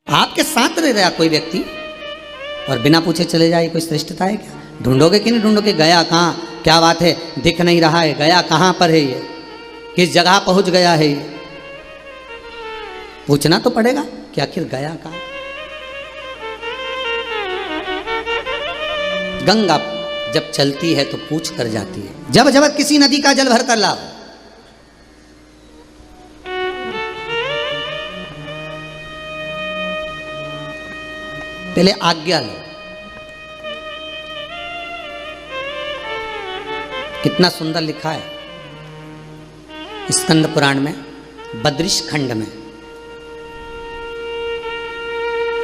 आपके साथ रह रहा कोई व्यक्ति और बिना पूछे चले जाए, कोई श्रेष्ठता है क्या? ढूंढोगे कि नहीं ढूंढोगे? गया कहाँ, क्या बात है, दिख नहीं रहा है, गया कहाँ पर है, ये किस जगह पहुंच गया है, ये पूछना तो पड़ेगा कि आखिर गया कहाँ। गंगा जब चलती है तो पूछ कर जाती है। जब जब किसी नदी का जल भर कर लाओ, पहले आज्ञा लो। कितना सुंदर लिखा है स्कंद पुराण में, बद्रिश खंड में,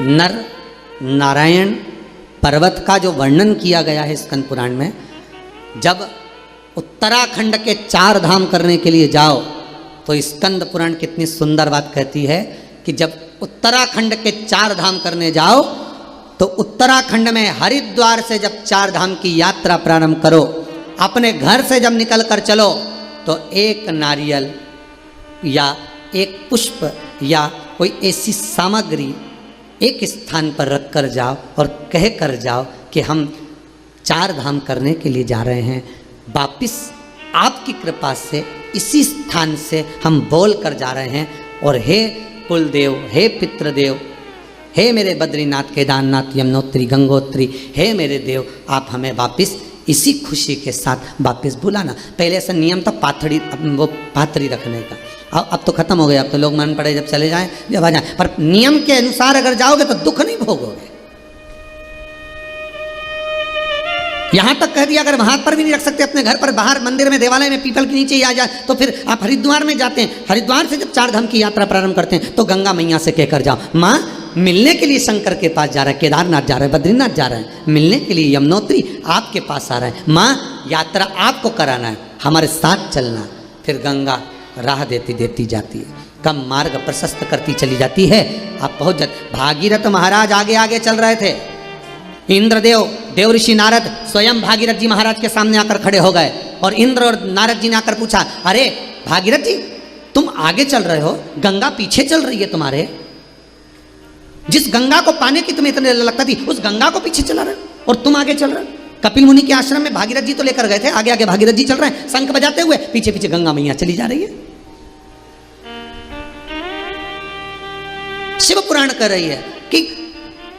नर नारायण पर्वत का जो वर्णन किया गया है स्कंद पुराण में। जब उत्तराखंड के 4 धाम करने के लिए जाओ तो स्कंद पुराण कितनी सुंदर बात कहती है कि जब उत्तराखंड के 4 धाम करने जाओ तो उत्तराखंड में हरिद्वार से जब 4 धाम की यात्रा प्रारंभ करो, अपने घर से जब निकल कर चलो तो एक नारियल या एक पुष्प या कोई ऐसी सामग्री एक स्थान पर रख कर जाओ और कह कर जाओ कि हम 4 धाम करने के लिए जा रहे हैं, वापिस आपकी कृपा से इसी स्थान से हम बोल कर जा रहे हैं। और हे कुलदेव, हे पितृदेव, हे मेरे बद्रीनाथ केदारनाथ यमुनोत्री गंगोत्री, हे मेरे देव, आप हमें वापिस इसी खुशी के साथ वापस बुलाना। पहले ऐसा नियम था पाथरी रखने का, अब तो खत्म हो गया। अब तो लोग मन पड़े जब चले जाएं जब आ जाएं, पर नियम के अनुसार अगर जाओगे तो दुख नहीं भोगोगे। यहां तक कह दिया अगर हाथ पर भी नहीं रख सकते अपने घर पर, बाहर मंदिर में देवालय में पीपल के नीचे ही आ जाए तो फिर आप हरिद्वार में जाते हैं। हरिद्वार से जब 4 धाम की यात्रा प्रारंभ करते हैं तो गंगा मैया से कहकर जाओ, माँ मिलने के लिए शंकर के पास जा रहा है, केदारनाथ जा रहा है, बद्रीनाथ जा रहा है, मिलने के लिए यमुनोत्री आपके पास आ रहा है, माँ यात्रा आपको कराना है, हमारे साथ चलना। फिर गंगा राह देती देती जाती है, कम मार्ग प्रशस्त करती चली जाती है। आप पहुंच जाते। भागीरथ महाराज आगे आगे चल रहे थे, इंद्रदेव देव ऋषि नारद स्वयं भागीरथ जी महाराज के सामने आकर खड़े हो गए और इंद्र और नारद जी ने आकर पूछा, अरे भागीरथ जी तुम आगे चल रहे हो, गंगा पीछे चल रही है तुम्हारे, जिस गंगा को पाने की तुम्हें इतने लगता थी उस गंगा को पीछे चला रहे हो और तुम आगे चल रहे हो। कपिल मुनि के आश्रम में भागीरथ जी तो लेकर गए थे, आगे आगे भागीरथ जी चल रहे हैं शंख बजाते हुए, पीछे पीछे गंगा मैया चली जा रही है। शिव पुराण कर रही है कि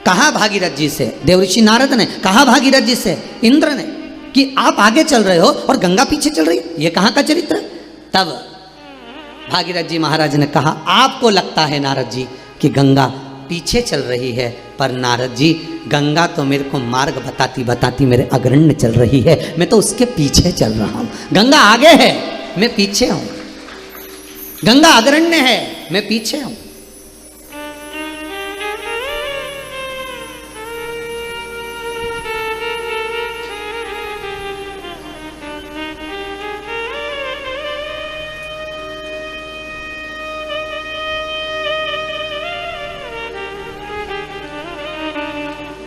कहा भागीरथ जी से, देवऋषि नारद ने कहा भागीरथ जी से इंद्र ने कि आप आगे चल रहे हो और गंगा पीछे चल रही है, ये कहां का चरित्र। तब भागीरथ जी महाराज ने कहा, आपको लगता है नारद जी कि गंगा पीछे चल रही है, पर नारद जी गंगा तो मेरे को मार्ग बताती बताती मेरे अग्रण्य चल रही है, मैं तो उसके पीछे चल रहा हूं। गंगा आगे है, मैं पीछे हूं, गंगा अग्रण्य है, मैं पीछे हूं।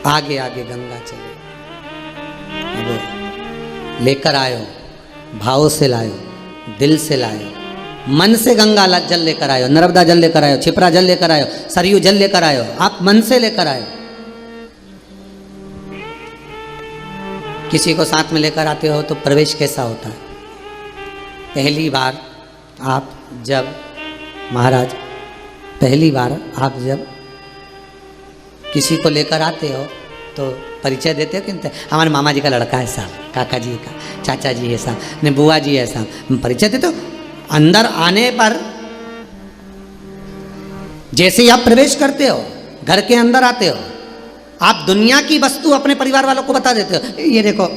आगे आगे गंगा चले, अब लेकर आयो, भाव से लायो, दिल से लायो, मन से गंगा जल लेकर आयो, नर्मदा जल लेकर आयो, छिपरा जल लेकर आयो, सरयू जल लेकर आयो, आप मन से लेकर आयो। किसी को साथ में लेकर आते हो तो प्रवेश कैसा होता है? पहली बार आप जब महाराज पहली बार आप जब किसी को लेकर आते हो तो परिचय देते हो कि हमारे मामा जी का लड़का है साहब, काका जी का, चाचा जी है साहब, ने बुआ जी है साहब, परिचय देते हो। अंदर आने पर जैसे ही आप प्रवेश करते हो, घर के अंदर आते हो, आप दुनिया की वस्तु अपने परिवार वालों को बता देते हो। ये देखो,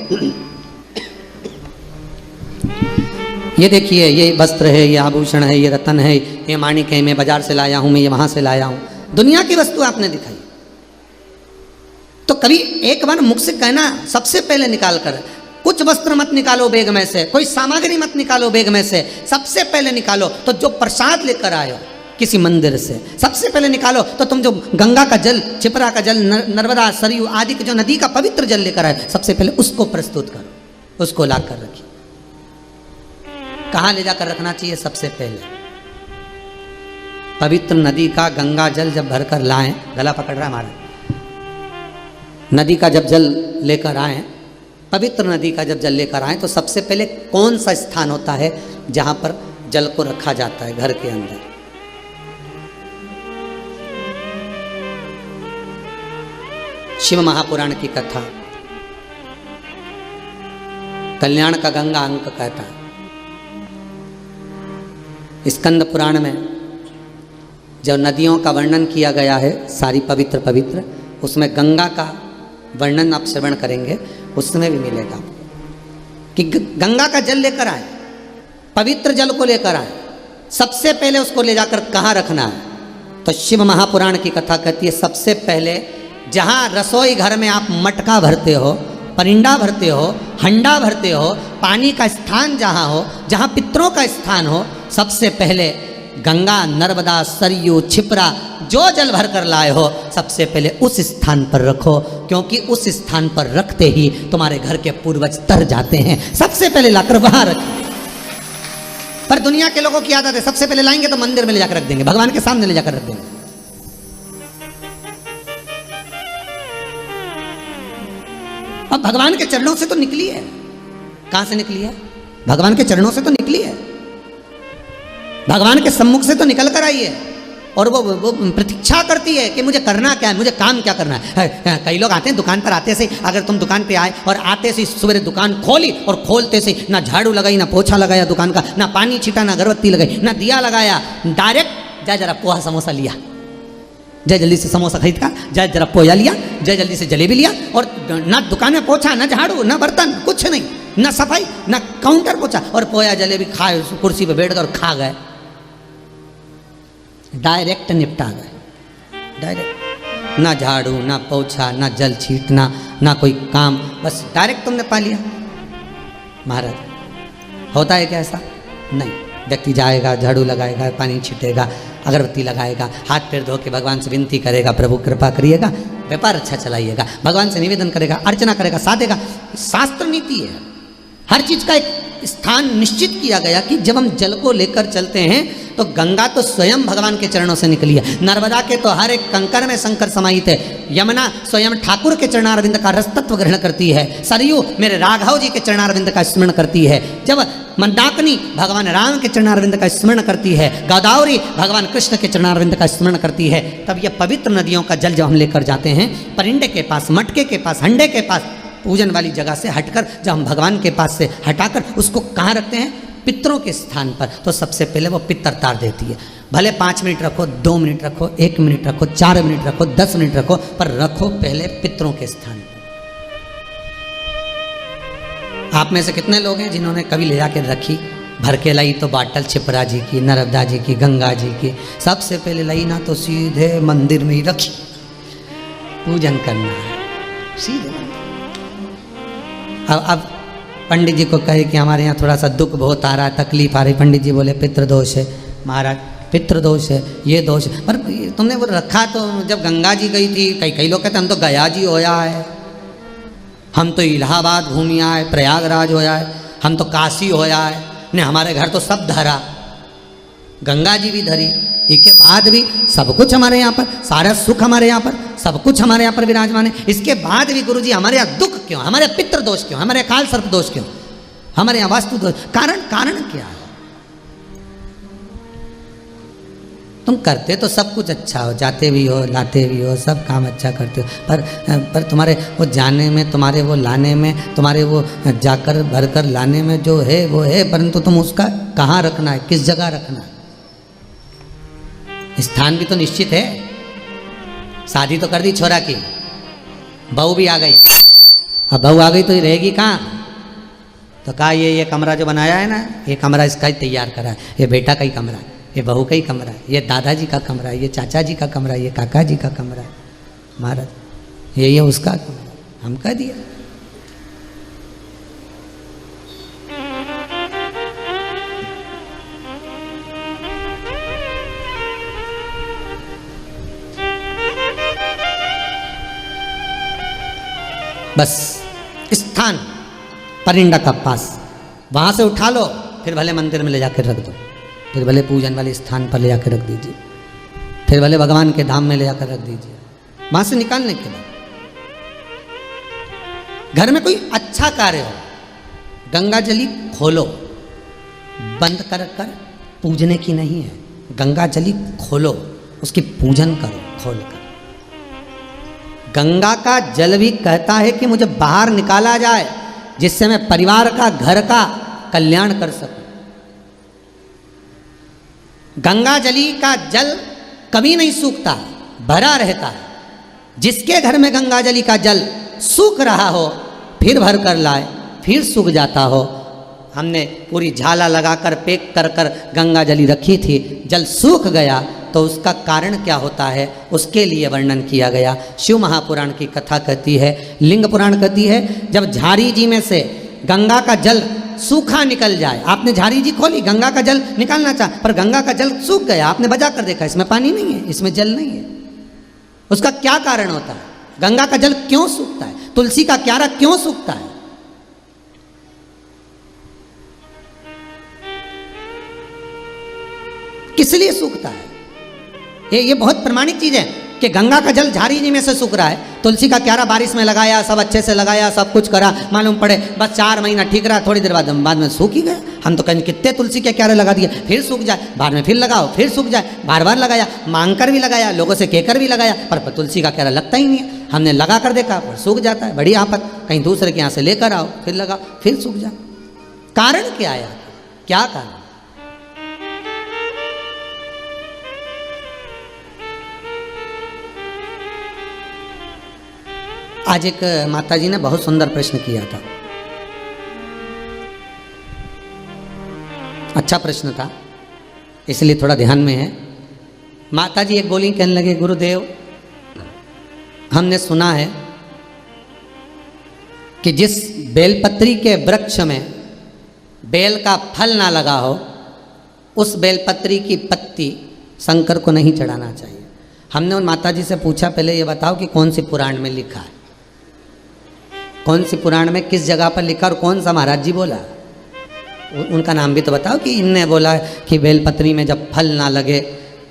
ये देखिए, ये वस्त्र है, ये आभूषण है, ये रतन है, ये माणिक है, मैं बाजार से लाया हूं, मैं ये वहां से लाया हूं। दुनिया की वस्तु आपने दिखाई। तो कभी एक बार मुख से कहना, सबसे पहले निकाल कर, कुछ वस्त्र मत निकालो बैग में से, कोई सामग्री मत निकालो बैग में से, सबसे पहले निकालो तो जो प्रसाद लेकर आए हो किसी मंदिर से, सबसे पहले निकालो तो तुम जो गंगा का जल, छिपरा का जल, नर्मदा सरयू आदि के जो नदी का पवित्र जल लेकर आए, सबसे पहले उसको प्रस्तुत करो, उसको ला कर रखिए। कहाँ ले जाकर रखना चाहिए? सबसे पहले पवित्र नदी का गंगा जल जब भरकर लाएं, गला पकड़ रहा है हमारा, नदी का जब जल लेकर आएं, पवित्र नदी का जब जल लेकर आएं, तो सबसे पहले कौन सा स्थान होता है जहां पर जल को रखा जाता है घर के अंदर? शिव महापुराण की कथा, कल्याण का गंगा अंक कहता है। स्कंद पुराण में जो नदियों का वर्णन किया गया है सारी पवित्र पवित्र, उसमें गंगा का वर्णन आप श्रवण करेंगे, उसमें भी मिलेगा कि गंगा का जल लेकर आए, पवित्र जल को लेकर आए, सबसे पहले उसको ले जाकर कहाँ रखना है? तो शिव महापुराण की कथा कहती है सबसे पहले जहाँ रसोई घर में आप मटका भरते हो, परिंडा भरते हो, हंडा भरते हो, पानी का स्थान जहाँ हो, जहाँ पितरों का स्थान हो, सबसे पहले गंगा, नर्मदा, सरयू, छिपरा जो जल भर कर लाए हो, सबसे पहले उस स्थान पर रखो, क्योंकि उस स्थान पर रखते ही तुम्हारे घर के पूर्वज तर जाते हैं। सबसे पहले लाकर वहां रखिए। पर दुनिया के लोगों की आदत है, सबसे पहले लाएंगे तो मंदिर में ले जाकर रख देंगे, भगवान के सामने ले जाकर रख देंगे। अब भगवान के चरणों से तो निकली है, कहां से निकली है? भगवान के चरणों से तो निकली है, भगवान के सम्मुख से तो निकल कर आई है, और वो प्रतीक्षा करती है कि मुझे करना क्या है, मुझे काम क्या करना है। कई लोग आते हैं दुकान पर, आते से अगर तुम दुकान पे आए और आते से सुबह दुकान खोली और खोलते से ना झाड़ू लगाई, ना पोछा लगाया दुकान का, ना पानी छीटा, ना अगरबत्ती लगाई, ना दिया लगाया, डायरेक्ट जा जरा पोहा समोसा लिया, जय जल्दी से समोसा खरीद का, जय जरा पोया लिया, जय जल्दी से जलेबी लिया, और ना दुकान में पोछा, ना झाड़ू, ना बर्तन, कुछ नहीं, ना सफाई, ना काउंटर पोछा, और पोया जलेबी खाए, कुर्सी पे बैठ कर खा गए, डायरेक्ट निपटा गए, डायरेक्ट। ना झाड़ू, ना पोछा, ना जल छीटना, ना कोई काम, बस डायरेक्ट तुमने पा लिया। महाराज होता है क्या ऐसा? नहीं, व्यक्ति जाएगा, झाड़ू लगाएगा, पानी छीटेगा, अगरबत्ती लगाएगा, हाथ पैर धो के भगवान से विनती करेगा, प्रभु कृपा करिएगा, व्यापार अच्छा चलाइएगा, भगवान से निवेदन करेगा, अर्चना करेगा, साधेगा। शास्त्र नीति है, हर चीज का एक स्थान निश्चित किया गया कि जब हम जल को लेकर चलते हैं तो गंगा तो स्वयं भगवान के चरणों से निकली है, नर्मदा के तो हर एक कंकर में शंकर समाहित है, यमुना स्वयं ठाकुर के चरणारविंद का रसतत्व ग्रहण करती है, सरयू मेरे राघव जी के चरणारविंद का स्मरण करती है, जब मंदाकिनी भगवान राम के चरणारविंद का स्मरण करती है, गोदावरी भगवान कृष्ण के चरणारविंद का स्मरण करती है, तब ये पवित्र नदियों का जल जब हम लेकर जाते हैं परिंडे के पास, मटके के पास, हंडे के पास, पूजन वाली जगह से हटकर जब हम भगवान के पास से हटाकर उसको कहाँ रखते हैं? पितरों के स्थान पर। तो सबसे पहले वो पितर तार देती है, भले 5 मिनट रखो, 2 मिनट रखो, 1 मिनट रखो, 4 मिनट रखो, 10 मिनट रखो, पर रखो पहले पितरों के स्थान पर। आप में से कितने लोग हैं जिन्होंने कभी ले जाकर रखी, भर के लाई तो बाटल छिपरा जी की, नर्मदा जी की, गंगा जी की, सबसे पहले लाई ना तो सीधे मंदिर में ही रखी, पूजन करना है सीधे। अब पंडित जी को कहे कि हमारे यहाँ थोड़ा सा दुख बहुत आ रहा है, तकलीफ आ रही, पंडित जी बोले पितृदोष है। महाराज पितृदोष है, ये दोष है, पर तुमने वो रखा तो जब गंगा जी गई थी, कई लोग कहते हम तो गया जी होया है, हम तो इलाहाबाद घूमी आए, प्रयागराज होया है, हम तो काशी होया है, ने हमारे घर तो सब धरा, गंगा जी भी धरी, इसके बाद भी सब कुछ हमारे यहाँ पर, सारा सुख हमारे यहाँ पर, सब कुछ हमारे यहाँ पर विराजमान है, इसके बाद भी गुरु जी हमारे यहाँ दुख क्यों, हमारे पितृ दोष क्यों, हमारे काल सर्प दोष क्यों, हमारे यहाँ वास्तु दोष, कारण क्या है? तुम करते तो सब कुछ अच्छा हो, जाते भी हो, लाते भी हो, सब काम अच्छा करते हो, पर तुम्हारे वो जाने में, तुम्हारे वो लाने में, तुम्हारे वो जाकर भरकर लाने में जो है वो है, परंतु तुम उसका कहाँ रखना है, किस जगह रखना है? स्थान भी तो निश्चित है। शादी तो कर दी छोरा की, बहू भी आ गई, अब बहू आ गई तो रहेगी कहाँ? तो कहा ये कमरा जो बनाया है ना, ये कमरा इसका ही तैयार करा है, ये बेटा का ही कमरा है, ये बहू का ही कमरा है, ये दादाजी का कमरा है, ये चाचा जी का कमरा है, ये काका जी का कमरा है, महाराज ये उसका कमरा, हम कह दिया। बस स्थान परिंडा का पास, वहाँ से उठा लो, फिर भले मंदिर में ले जाकर रख दो, फिर भले पूजन वाले स्थान पर ले जाकर रख दीजिए। फिर भले भगवान के धाम में ले जाकर रख दीजिए, वहां से निकालने के बाद। घर में कोई अच्छा कार्य हो, गंगा जली खोलो, बंद कर कर पूजने की नहीं है। गंगा जली खोलो, उसकी पूजन करो खोल कर। गंगा का जल भी कहता है कि मुझे बाहर निकाला जाए, जिससे मैं परिवार का, घर का कल्याण कर सकूं। गंगा जली का जल कभी नहीं सूखता, भरा रहता है। जिसके घर में गंगा जली का जल सूख रहा हो, फिर भर कर लाए, फिर सूख जाता हो। हमने पूरी झाला लगाकर पैक कर कर गंगा जली रखी थी, जल सूख गया तो उसका कारण क्या होता है, उसके लिए वर्णन किया गया। शिव महापुराण की कथा कहती है, लिंग पुराण कहती है, जब झारी जी में से गंगा का जल सूखा निकल जाए। आपने झारी जी खोली, गंगा का जल निकालना चाहा, पर गंगा का जल सूख गया। आपने बजा कर देखा, इसमें पानी नहीं है, इसमें जल नहीं है। उसका क्या कारण होता है? गंगा का जल क्यों सूखता है? तुलसी का क्यारा क्यों सूखता है? किस लिए सूखता है? ये बहुत प्रमाणिक चीज है कि गंगा का जल झारी जी में से सूख रहा है। तुलसी का क्यारा बारिश में लगाया, सब अच्छे से लगाया, सब कुछ करा, मालूम पड़े बस 4 महीना ठीक रहा, थोड़ी देर बाद में सूख ही गया। हम तो कहें कितने तुलसी के क्यारे लगा दिए, फिर सूख जाए, बाद में फिर लगाओ, फिर सूख जाए। बार बार लगाया, मांग कर भी लगाया, लोगों से कहकर भी लगाया, पर तुलसी का क्यारा लगता ही नहीं है। हमने लगा कर देखा, पर सूख जाता है। बड़ी आफत, कहीं दूसरे के यहाँ से लेकर आओ, फिर लगाओ, फिर सूख जाए। कारण क्या आया? क्या कारण? आज एक माताजी ने बहुत सुंदर प्रश्न किया था, अच्छा प्रश्न था, इसलिए थोड़ा ध्यान में है। माताजी एक बोली, कहने लगे, गुरुदेव हमने सुना है कि जिस बेलपत्री के वृक्ष में बेल का फल ना लगा हो, उस बेलपत्री की पत्ती शंकर को नहीं चढ़ाना चाहिए। हमने उन माताजी से पूछा, पहले ये बताओ कि कौन सी पुराण में लिखा है, कौन सी पुराण में किस जगह पर लिखा, और कौन सा महाराज जी बोला, उनका नाम भी तो बताओ कि इनने बोला है कि बेलपत्री में जब फल ना लगे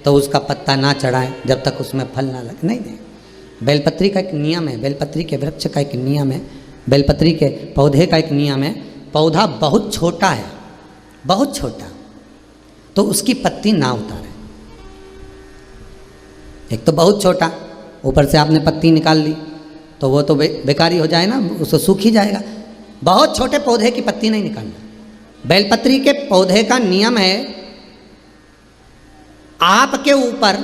तो उसका पत्ता ना चढ़ाएं जब तक उसमें फल ना लगे। नहीं, बेलपत्री का एक नियम है, बेलपत्री के वृक्ष का एक नियम है, बेलपत्री के पौधे का एक नियम है। पौधा बहुत छोटा है, बहुत छोटा, तो उसकी पत्ती ना उतारे। एक तो बहुत छोटा, ऊपर से आपने पत्ती निकाल ली तो वो तो बेकारी हो जाए ना, उसको सूख ही जाएगा। बहुत छोटे पौधे की पत्ती नहीं निकालना। बेलपत्री के पौधे का नियम है, आपके ऊपर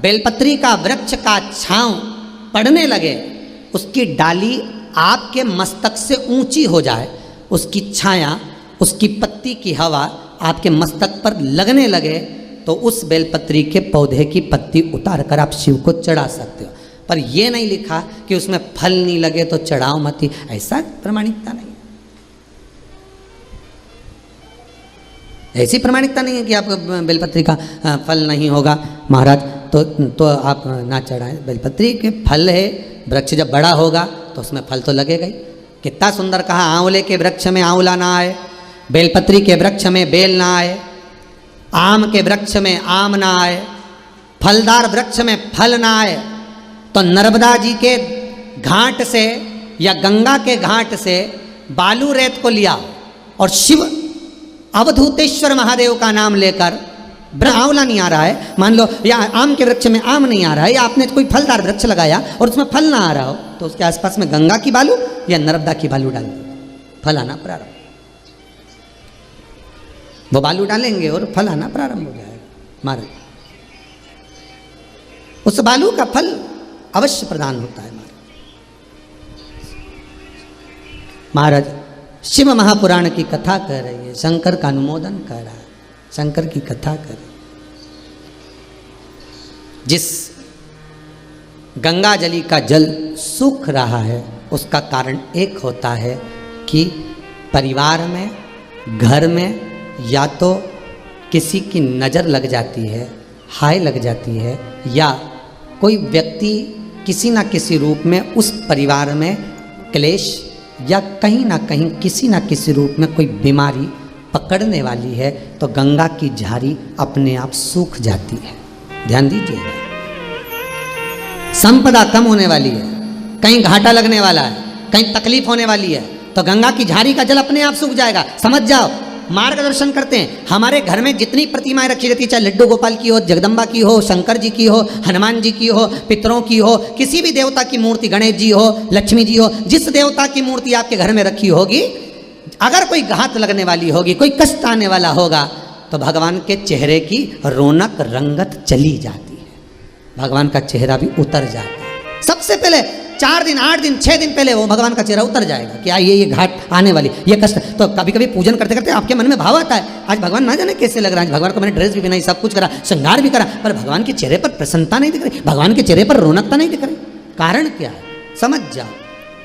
बेलपत्री का वृक्ष का छांव पड़ने लगे, उसकी डाली आपके मस्तक से ऊंची हो जाए, उसकी छाया, उसकी पत्ती की हवा आपके मस्तक पर लगने लगे, तो उस बेलपत्री के पौधे की पत्ती उतार कर आप शिव को चढ़ा सकते हो। पर यह नहीं लिखा कि उसमें फल नहीं लगे तो चढ़ाओ मत, ऐसा प्रमाणिकता नहीं है। ऐसी प्रमाणिकता नहीं है कि आप बेलपत्री का फल नहीं होगा महाराज तो आप ना चढ़ाएं। बेलपत्री के फल है, वृक्ष जब बड़ा होगा तो उसमें फल तो लगेगा ही। कितना सुंदर कहा, आंवले के वृक्ष में आंवला ना आए, बेलपत्री के वृक्ष में बेल ना आए, आम के वृक्ष में आम ना आए, फलदार वृक्ष में फल ना आए, तो नर्मदा जी के घाट से या गंगा के घाट से बालू रेत को लिया और शिव अवधूतेश्वर महादेव का नाम लेकर, आंवला नहीं आ रहा है मान लो, या आम के वृक्ष में आम नहीं आ रहा है, या आपने कोई फलदार वृक्ष लगाया और उसमें फल ना आ रहा हो, तो उसके आसपास में गंगा की बालू या नर्मदा की बालू डाल दी, फल आना प्रारंभ। वो बालू डालेंगे और फल आना प्रारंभ हो जाएगा महाराज। उस बालू का फल अवश्य प्रदान होता है महाराज। शिव महापुराण की कथा कह रही है, शंकर का अनुमोदन कर रहा है, शंकर की कथा कर रही। जिस गंगा जली का जल सूख रहा है उसका कारण एक होता है कि परिवार में, घर में या तो किसी की नज़र लग जाती है, हाय लग जाती है, या कोई व्यक्ति किसी ना किसी रूप में उस परिवार में क्लेश या कहीं ना कहीं किसी ना किसी रूप में कोई बीमारी पकड़ने वाली है, तो गंगा की झारी अपने आप सूख जाती है। ध्यान दीजिएगा। संपदा कम होने वाली है, कहीं घाटा लगने वाला है, कहीं तकलीफ होने वाली है, तो गंगा की झाड़ी का जल अपने आप सूख जाएगा। समझ जाओ, मार्गदर्शन करते हैं। हमारे घर में जितनी प्रतिमाएं रखी रहती, चाहे लड्डू गोपाल की हो, जगदम्बा की हो, शंकर जी की हो, हनुमान जी की हो, पितरों की हो, किसी भी देवता की मूर्ति, गणेश जी हो, लक्ष्मी जी हो, जिस देवता की मूर्ति आपके घर में रखी होगी, अगर कोई घात लगने वाली होगी, कोई कष्ट आने वाला होगा, तो भगवान के चेहरे की रौनक रंगत चली जाती है, भगवान का चेहरा भी उतर जाता है। सबसे पहले 4 दिन 8 दिन 6 दिन पहले वो भगवान का चेहरा उतर जाएगा कि ये घाट आने वाली, ये कष्ट। तो कभी कभी पूजन करते करते आपके मन में भाव आता है, आज भगवान ना जाने कैसे लग रहा है, भगवान को मैंने ड्रेस भी बनाई, सब कुछ करा, श्रृंगार भी करा, पर भगवान के चेहरे पर प्रसन्नता नहीं दिख रही, भगवान के चेहरे पर रौनकता नहीं दिख रही। कारण क्या है? समझ जाओ,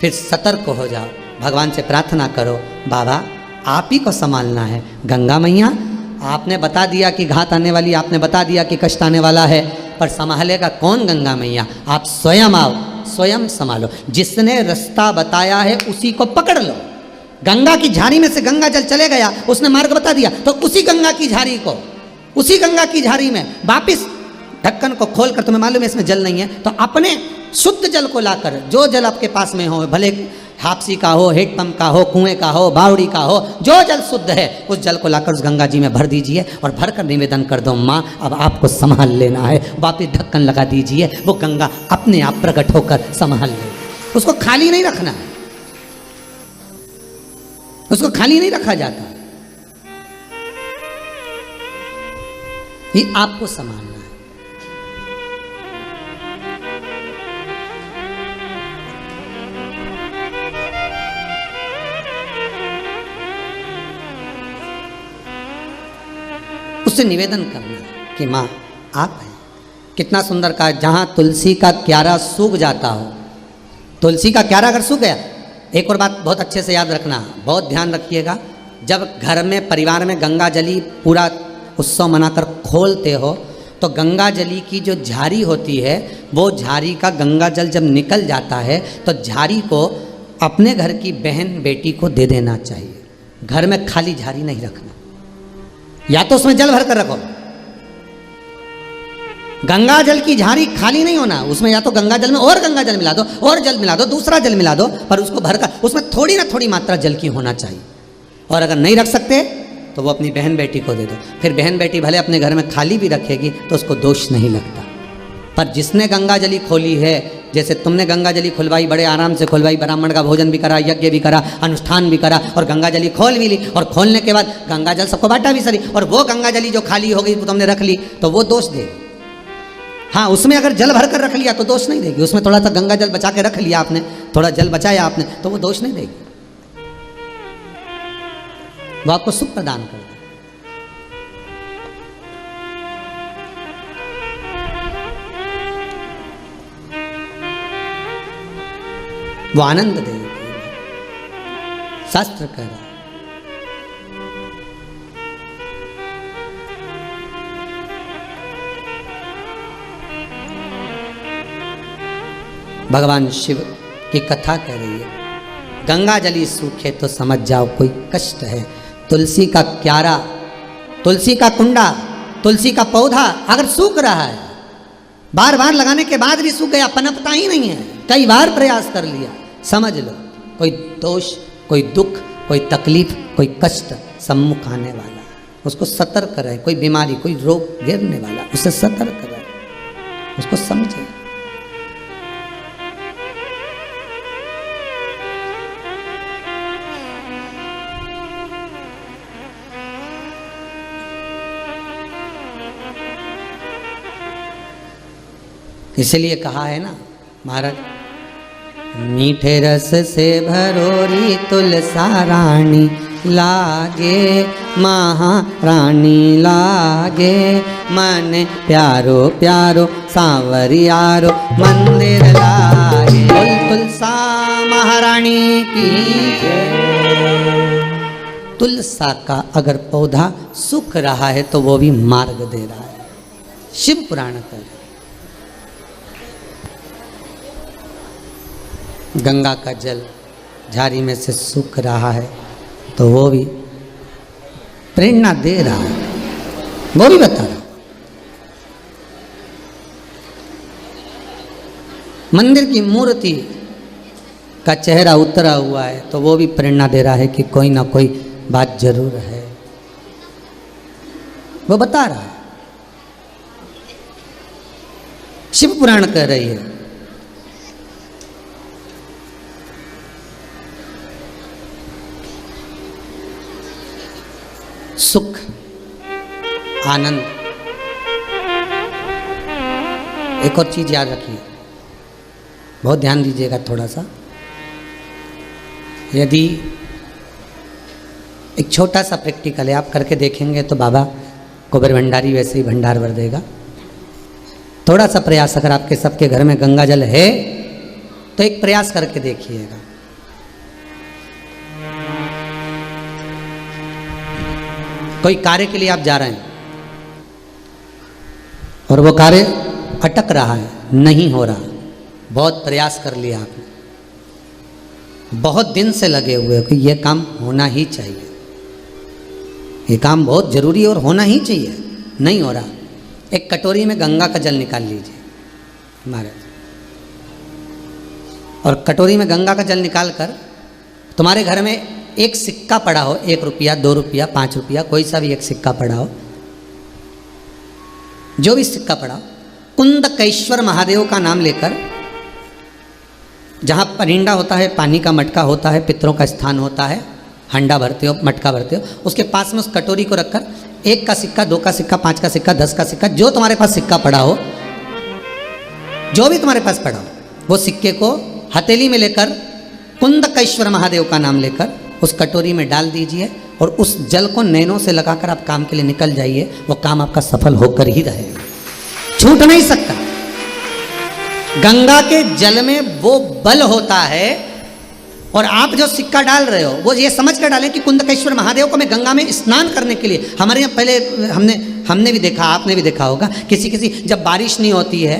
फिर सतर्क हो जाओ, भगवान से प्रार्थना करो, बाबा आप ही को संभालना है। गंगा मैया आपने बता दिया कि घात आने वाली, आपने बता दिया कि कष्ट आने वाला है, पर संभालेगा कौन? गंगा मैया। आप स्वयं आओ, स्वयं संभालो। जिसने रास्ता बताया है उसी को पकड़ लो। गंगा की झाड़ी में से गंगा जल चले गया, उसने मार्ग बता दिया, तो उसी गंगा की झाड़ी को, उसी गंगा की झाड़ी में वापिस ढक्कन को खोलकर, तुम्हें मालूम है इसमें जल नहीं है, तो अपने शुद्ध जल को लाकर, जो जल आपके पास में हो, भले हापसी का हो, हेडपंप का हो, कुएं का हो, बावड़ी का हो, जो जल शुद्ध है उस जल को लाकर उस गंगा जी में भर दीजिए और भर कर निवेदन कर दो, माँ अब आपको संभाल लेना है। वापिस ढक्कन लगा दीजिए, वो गंगा अपने आप प्रकट होकर संभाल ले। उसको खाली नहीं रखना है, उसको खाली नहीं रखा जाता, ये आपको संभालना है। उससे निवेदन करना कि माँ आप हैं। कितना सुंदर कहा, जहाँ तुलसी का क्यारा सूख जाता हो, तुलसी का क्यारा अगर सूख गया, एक और बात बहुत अच्छे से याद रखना, बहुत ध्यान रखिएगा, जब घर में परिवार में गंगा जली पूरा उत्सव मनाकर खोलते हो, तो गंगा जली की जो झारी होती है, वो झारी का गंगा जल जब निकल जाता है, तो झारी को अपने घर की बहन बेटी को दे देना चाहिए। घर में खाली झारी नहीं रखना, या तो उसमें जल भर कर रखो। गंगा जल की झारी खाली नहीं होना, उसमें या तो गंगा जल में और गंगा जल मिला दो, और जल मिला दो, दूसरा जल मिला दो, पर उसको भरकर उसमें थोड़ी ना थोड़ी मात्रा जल की होना चाहिए। और अगर नहीं रख सकते तो वो अपनी बहन बेटी को दे दो। फिर बहन बेटी भले अपने घर में खाली भी रखेगी तो उसको दोष नहीं लगता। पर जिसने गंगा जली खोली है, जैसे तुमने गंगा जली खुलवाई, बड़े आराम से खुलवाई, ब्राह्मण का भोजन भी करा, यज्ञ भी करा, अनुष्ठान भी करा, और गंगा जली खोल भी ली, और खोलने के बाद गंगा जल सबको बांटा भी सरी, और वो गंगा जली जो खाली हो गई वो तुमने रख ली, तो वो दोष देगी। हाँ, उसमें अगर जल भर कर रख लिया तो दोष नहीं देगी, उसमें थोड़ा सा गंगा जल बचा के रख लिया आपने, थोड़ा जल बचाया आपने, तो वो दोष नहीं देगी, वो आपको सुख प्रदान कर देगी। वो आनंद देगी, शास्त्र कह रहा है। भगवान शिव की कथा कह रही है, गंगा जली सूखे तो समझ जाओ कोई कष्ट है। तुलसी का क्यारा, तुलसी का कुंडा, तुलसी का पौधा अगर सूख रहा है, बार बार लगाने के बाद भी सूख गया, पनपता ही नहीं है, कई बार प्रयास कर लिया, समझ लो कोई दोष, कोई दुख, कोई तकलीफ, कोई कष्ट सम्मुख आने वाला है, उसको सतर्क रहे। कोई बीमारी, कोई रोग गिरने वाला, उसे सतर्क रहे, उसको समझे। इसलिए कहा है ना महाराज, मीठे रस से भरोरी तुलसा रानी लागे, महारानी लागे, मन प्यारो प्यारो सांवरियारो मंदिर लागे। तुलसा महारानी की तुलसा का अगर पौधा सूख रहा है तो वो भी मार्ग दे रहा है। शिव पुराण का गंगा का जल झाड़ी में से सूख रहा है तो वो भी प्रेरणा दे रहा है, वो भी बता रहा। मंदिर की मूर्ति का चेहरा उतरा हुआ है, तो वो भी प्रेरणा दे रहा है कि कोई ना कोई बात जरूर है। वो बता रहा है, शिव पुराण कह रही है। सुख, आनंद। एक और चीज याद रखिए, बहुत ध्यान दीजिएगा थोड़ा सा। यदि एक छोटा सा प्रैक्टिकल है, आप करके देखेंगे तो बाबा कुबेर भंडारी वैसे ही भंडार भर देगा। थोड़ा सा प्रयास, अगर आपके सबके घर में गंगा जल है तो एक प्रयास करके देखिएगा। कोई कार्य के लिए आप जा रहे हैं और वो कार्य अटक रहा है, नहीं हो रहा, बहुत प्रयास कर लिया आपने, बहुत दिन से लगे हुए कि ये काम होना ही चाहिए, ये काम बहुत जरूरी है और होना ही चाहिए, नहीं हो रहा। एक कटोरी में गंगा का जल निकाल लीजिए महाराज, और कटोरी में गंगा का जल निकाल कर तुम्हारे घर में एक सिक्का पड़ा हो, 1 रुपया, 2 रुपया, 5 रुपया, कोई सा भी एक सिक्का पड़ा हो, जो भी सिक्का पड़ा हो, कुंदकेश्वर महादेव का नाम लेकर, जहाँ परिंडा होता है, पानी का मटका होता है, पितरों का स्थान होता है, हंडा भरते हो, मटका भरते हो, उसके पास में उस कटोरी को रखकर 1 का सिक्का, 2 का सिक्का, 5 का सिक्का, 10 का सिक्का, जो तुम्हारे पास सिक्का पड़ा हो, जो भी तुम्हारे पास पड़ा हो, वो सिक्के को हथेली में लेकर कुंदकेश्वर महादेव का नाम लेकर उस कटोरी में डाल दीजिए और उस जल को नैनों से लगाकर आप काम के लिए निकल जाइए। वो काम आपका सफल होकर ही रहेगा, छूट नहीं सकता। गंगा के जल में वो बल होता है, और आप जो सिक्का डाल रहे हो वो ये समझ कर डालें कि कुंदकेश्वर महादेव को मैं गंगा में स्नान करने के लिए। हमारे यहाँ पहले हमने भी देखा, आपने भी देखा होगा, किसी जब बारिश नहीं होती है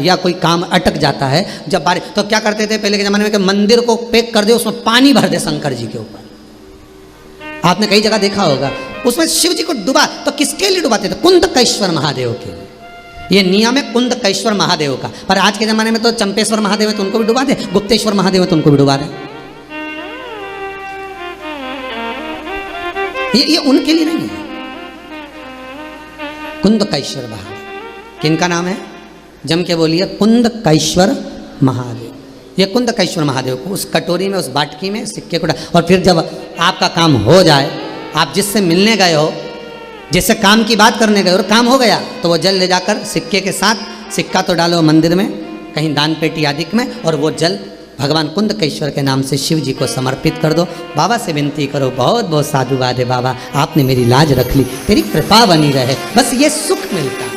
या कोई काम अटक जाता है, जब बारिश, तो क्या करते थे पहले के ज़माने में कि मंदिर को पैक कर दे, उसमें पानी भर दे शंकर जी के ऊपर। आपने कई जगह देखा होगा, उसमें शिव जी को डुबा, तो किसके लिए डुबाते थे? कुंदकेश्वर महादेव के लिए। ये नियम है कुंदकेश्वर महादेव का। पर आज के ज़माने में तो चंपेश्वर महादेव है तो उनको भी डुबा दे, गुप्तेश्वर महादेव है तो उनको भी डुबा दे। ये उनके लिए नहीं है। कुंदकेश्वर महादेव किनका नाम है? जम के बोलिए, कुंदकेश्वर महादेव। ये कुंदकेश्वर महादेव को उस कटोरी में, उस बाटकी में सिक्के को डाल, और फिर जब आपका काम हो जाए, आप जिससे मिलने गए हो, जिससे काम की बात करने गए और काम हो गया, तो वो जल ले जाकर सिक्के के साथ, सिक्का तो डालो मंदिर में, कहीं दान पेटी आदि में, और वो जल भगवान कुंदकेश्वर के नाम से शिव जी को समर्पित कर दो। बाबा से विनती करो, बहुत बहुत साधुवाद है बाबा, आपने मेरी लाज रख ली, तेरी कृपा बनी रहे, बस ये सुख मिलता है।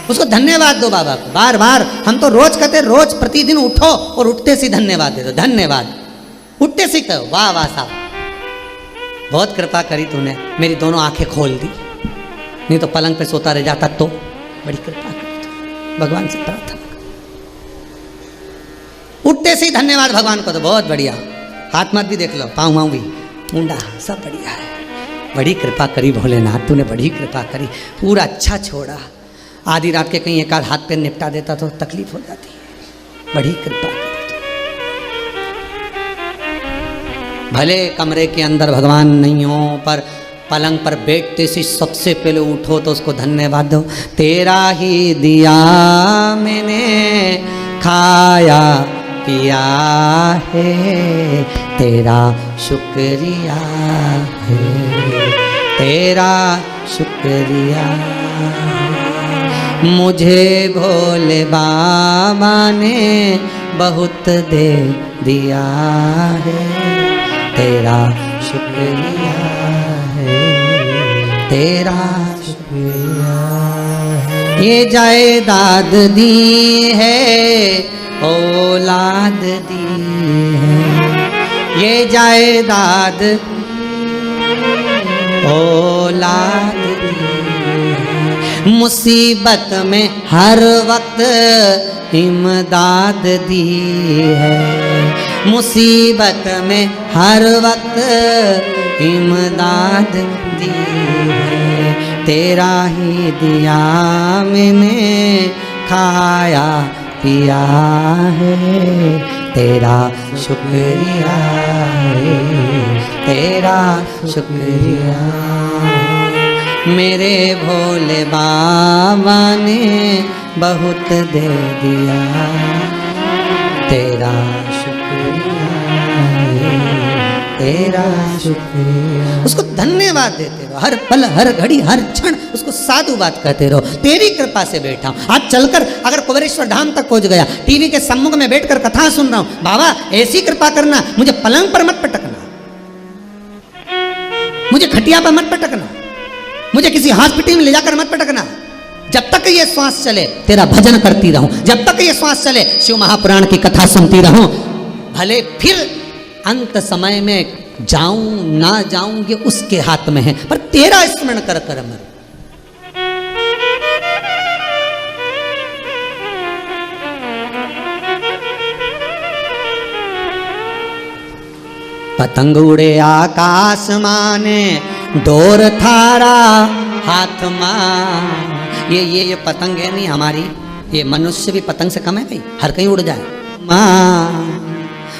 उसको धन्यवाद दो बाबा को बार बार। हम तो रोज कहते, रोज प्रतिदिन उठो और उठते से धन्यवाद दे दो, धन्यवाद, उठते से कहो वाह वाह साहब, बहुत कृपा करी तूने, मेरी दोनों आंखें खोल दी, नहीं तो पलंग पे सोता रह जाता, तो बड़ी कृपा करी, भगवान से प्रार्थना। उठते से ही धन्यवाद भगवान को, तो बहुत बढ़िया। हाथ मत भी देख लो, पाँव वाँव भी, मुंडा, सब बढ़िया है, बड़ी कृपा करी भोलेनाथ, तूने बड़ी कृपा करी, पूरा अच्छा छोड़ा। आधी रात के कहीं एक आध हाथ पे निपटा देता तो तकलीफ हो जाती है, बड़ी कृपा करी। भले कमरे के अंदर भगवान नहीं हो, पर पलंग पर बैठते से सबसे पहले उठो तो उसको धन्यवाद दो। तेरा ही दिया मैंने खाया पिया है, तेरा शुक्रिया है, तेरा शुक्रिया। मुझे भोले बाबा ने बहुत दे दिया है, तेरा शुक्रिया है, तेरा शुक्रिया है। ये जायदाद दी है, औलाद दी है, ये जायदाद औलाद दी है। मुसीबत में हर वक्त इमदाद दी है, मुसीबत में हर वक्त इमदाद दी है। तेरा ही दिया मैंने खाया पिया है, तेरा शुक्रिया है, तेरा शुक्रिया है। मेरे भोले बाबा ने बहुत दे दिया, तेरा शुक्रिया है, तेरा शुक्रिया। उसको धन्यवाद देते रहो, हर पल हर घड़ी हर क्षण उसको साधुवाद कहते रहो। तेरी कृपा से बैठा हूँ, आज चलकर अगर कुबेरेश्वर धाम तक पहुंच गया, टीवी के सम्मुख में बैठकर कथा सुन रहा हूँ, बाबा ऐसी कृपा करना, मुझे पलंग पर मत पटकना, मुझे खटिया पर मत पटकना, मुझे किसी हॉस्पिटल में ले जाकर मत पटकना। जब तक ये श्वास चले तेरा भजन करती रहूं, जब तक ये श्वास चले शिव महापुराण की कथा सुनती रहूं। भले फिर अंत समय में जाऊं ना जाऊं ये उसके हाथ में है, पर तेरा स्मरण कर कर मर। पतंग उड़े आकाश माने, डोर थारा हाथ मां। ये पतंग है नहीं हमारी, ये मनुष्य भी पतंग से कम है भाई, हर कहीं उड़ जाए। मां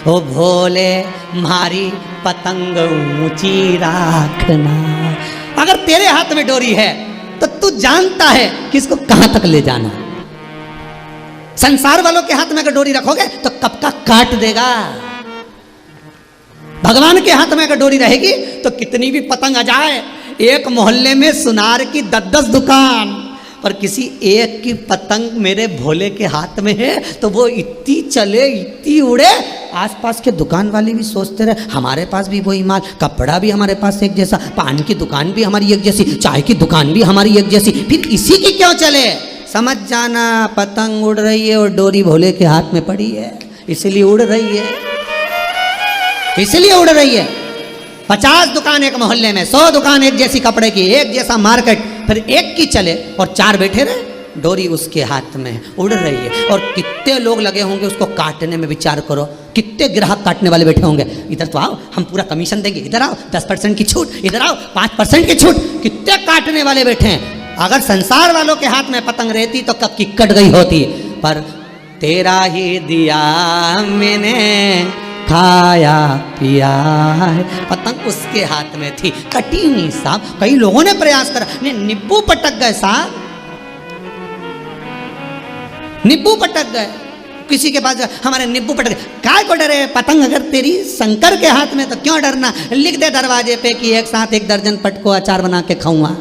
ओ भोले मारी पतंग ऊंची राखना। अगर तेरे हाथ में डोरी है तो तू जानता है कि इसको कहां तक ले जाना। संसार वालों के हाथ में अगर डोरी रखोगे तो कब का काट देगा। भगवान के हाथ में अगर डोरी रहेगी तो कितनी भी पतंग आ जाए, एक मोहल्ले में सुनार की 10-10 दुकान, पर किसी एक की पतंग मेरे भोले के हाथ में है तो वो इतनी चले इतनी उड़े, आसपास के दुकान वाले भी सोचते रहे हमारे पास भी वही माल, कपड़ा भी हमारे पास एक जैसा, पान की दुकान भी हमारी एक जैसी, चाय की दुकान भी हमारी एक जैसी, फिर इसी की क्यों चले। समझ जाना पतंग उड़ रही है और डोरी भोले के हाथ में पड़ी है, इसलिए उड़ रही है, इसलिए उड़ रही है। 50 दुकान एक मोहल्ले में, 100 दुकान एक जैसी कपड़े की, एक जैसा मार्केट, फिर एक की चले और 4 बैठे रहे, डोरी उसके हाथ में उड़ रही है। और कितने लोग लगे होंगे उसको काटने में, विचार करो कितने ग्राहक काटने वाले बैठे होंगे। इधर तो आओ हम पूरा कमीशन देंगे, इधर आओ 10% की छूट, इधर आओ 5% की छूट, कितने काटने वाले बैठे हैं। अगर संसार वालों के हाथ में पतंग रहती तो कब की कट गई होती, पर तेरा ही दिया मैंने खाया पिया है, पतंग उसके हाथ में थी, कटी नहीं साहब। कई लोगों ने प्रयास करा, नींबू पटक गए साहब, नींबू पटक गए, किसी के पास हमारे नींबू पटक गए, काय को डरे। पतंग अगर तेरी शंकर के हाथ में तो क्यों डरना। लिख दे दरवाजे पे कि एक साथ 1 दर्जन पटको अचार बना के खाऊंगा,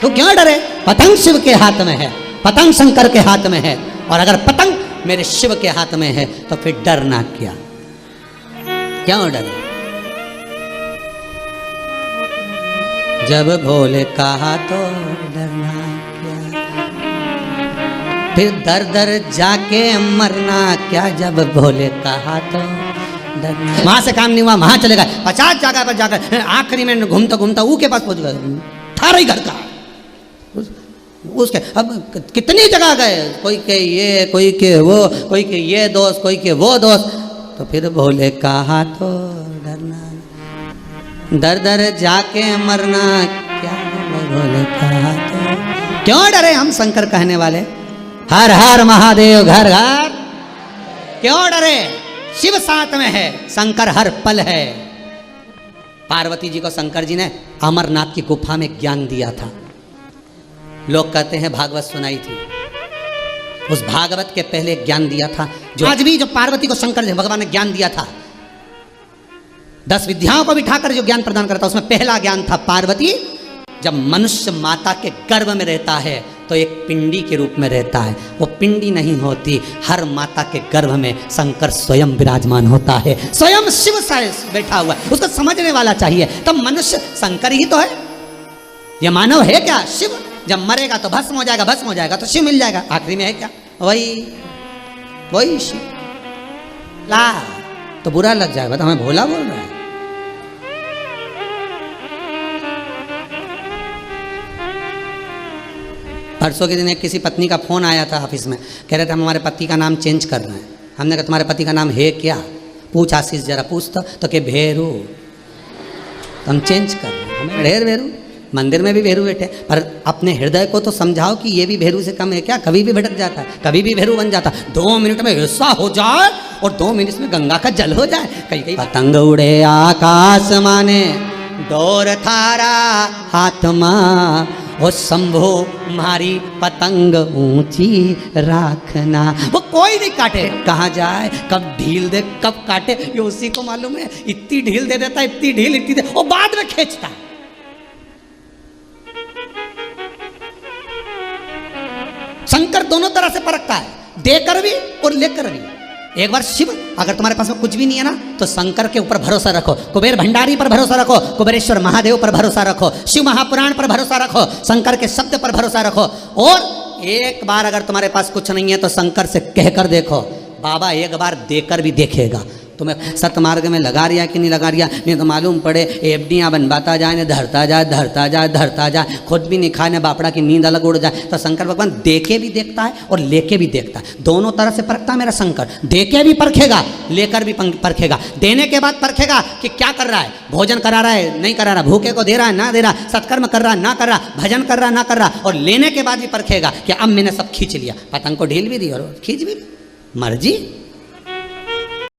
तो क्यों डरे। पतंग शिव के हाथ में है, पतंग शंकर के हाथ में है, और अगर पतंग मेरे शिव के हाथ में है तो फिर डरना क्या, क्यों डरे। जब भोले कहा तो डरना क्या, फिर दर दर जाके मरना क्या। जब भोले कहा तो डरना। वहां से काम नहीं हुआ, वहां चले गए 50 जगह पर जाकर, आखिरी में घूमता घूमता ऊ के पास पहुंच गए, थारा ही घर का उसके। अब कितनी जगह गए, कोई के ये, कोई के वो, कोई के ये दोस्त, कोई के वो दोस्त, तो फिर भोले कहा तो डरना, दर दर जाके मरना क्या। भोले कहा तो क्यों डरे हम शंकर कहने वाले, हर हर महादेव घर घर, क्यों डरे। शिव साथ में है, शंकर हर पल है। पार्वती जी को शंकर जी ने अमरनाथ की गुफा में ज्ञान दिया था। लोग कहते हैं भागवत सुनाई थी, उस भागवत के पहले ज्ञान दिया था, जो आज भी जो पार्वती को शंकर भगवान ने ज्ञान दिया था, 10 विद्याओं को बिठाकर जो ज्ञान प्रदान करता, उसमें पहला ज्ञान था पार्वती जब मनुष्य माता के गर्भ में रहता है तो एक पिंडी के रूप में रहता है। वो पिंडी नहीं होती, हर माता के गर्भ में शंकर स्वयं विराजमान होता है, स्वयं शिव बैठा हुआ है। उसको समझने वाला चाहिए। तब मनुष्य शंकर ही तो है, ये मानव है क्या शिव। जब मरेगा तो भस्म हो जाएगा, भस्म हो जाएगा तो शिव मिल जाएगा, आखिरी में है क्या वही शिव। ला तो बुरा लग जाएगा, तो हमें भोला बोल रहा है। परसों के दिन एक किसी पत्नी का फोन आया था ऑफिस में, कह रहे थे हम हमारे पति का नाम चेंज कर रहे हैं। हमने कहा तुम्हारे पति का नाम है क्या, पूछ आशीष जरा पूछ तो के भेरू, तो हम चेंढ कर रहे हैं, हमें ढेर भेरू मंदिर में भी भेरू बैठे, पर अपने हृदय को तो समझाओ कि ये भी भेरू से कम है क्या? कभी भी भटक जाता है, कभी भी भेरू बन जाता। 2 मिनट में ऐसा हो जाए और 2 मिनट में गंगा का जल हो जाए। कहीं कहीं पतंग उड़े आकाश माने, डोर थारा हाथ माँ, ओ शंभो मारी पतंग ऊंची राखना। वो कोई नहीं काटे, कहाँ जाए, कब ढील दे कब काटे, ये उसी को मालूम है। इतनी ढील दे देता है, इतनी ढील इतनी दे, वो बाद में खींचता है। शंकर दोनों तरह से परखता है, देकर भी और लेकर भी। एक बार शिव, अगर तुम्हारे पास में कुछ भी नहीं है ना, तो शंकर के ऊपर भरोसा रखो, कुबेर भंडारी पर भरोसा रखो, कुबेरेश्वर महादेव पर भरोसा रखो, शिव महापुराण पर भरोसा रखो, शंकर के शब्द पर भरोसा रखो। और एक बार अगर तुम्हारे पास कुछ नहीं है तो शंकर से कहकर देखो, बाबा एक बार देकर भी देखेगा। तुम्हें सतमार्ग में लगा रिया कि नहीं लगा रिया, नहीं तो मालूम पड़े एफडियाँ बनवाता जाए, ने धरता जाए धरता जाए धरता जाए, खुद भी नहीं खाए, बापड़ा की नींद अलग उड़ जाए। तो शंकर भगवान देके भी देखता है और लेके भी देखता है, दोनों तरह से परखता है मेरा शंकर। देके भी परखेगा, लेकर भी परखेगा। देने के बाद परखेगा कि क्या कर रहा है, भोजन करा रहा है नहीं करा रहा, भूखे को दे रहा है ना दे रहा, सत्कर्म कर रहा ना कर रहा, भजन कर रहा ना कर रहा। और लेने के बाद भी परखेगा कि अब मैंने सब खींच लिया, पतंग को ढील भी दी और खींच भी ली, मर्जी।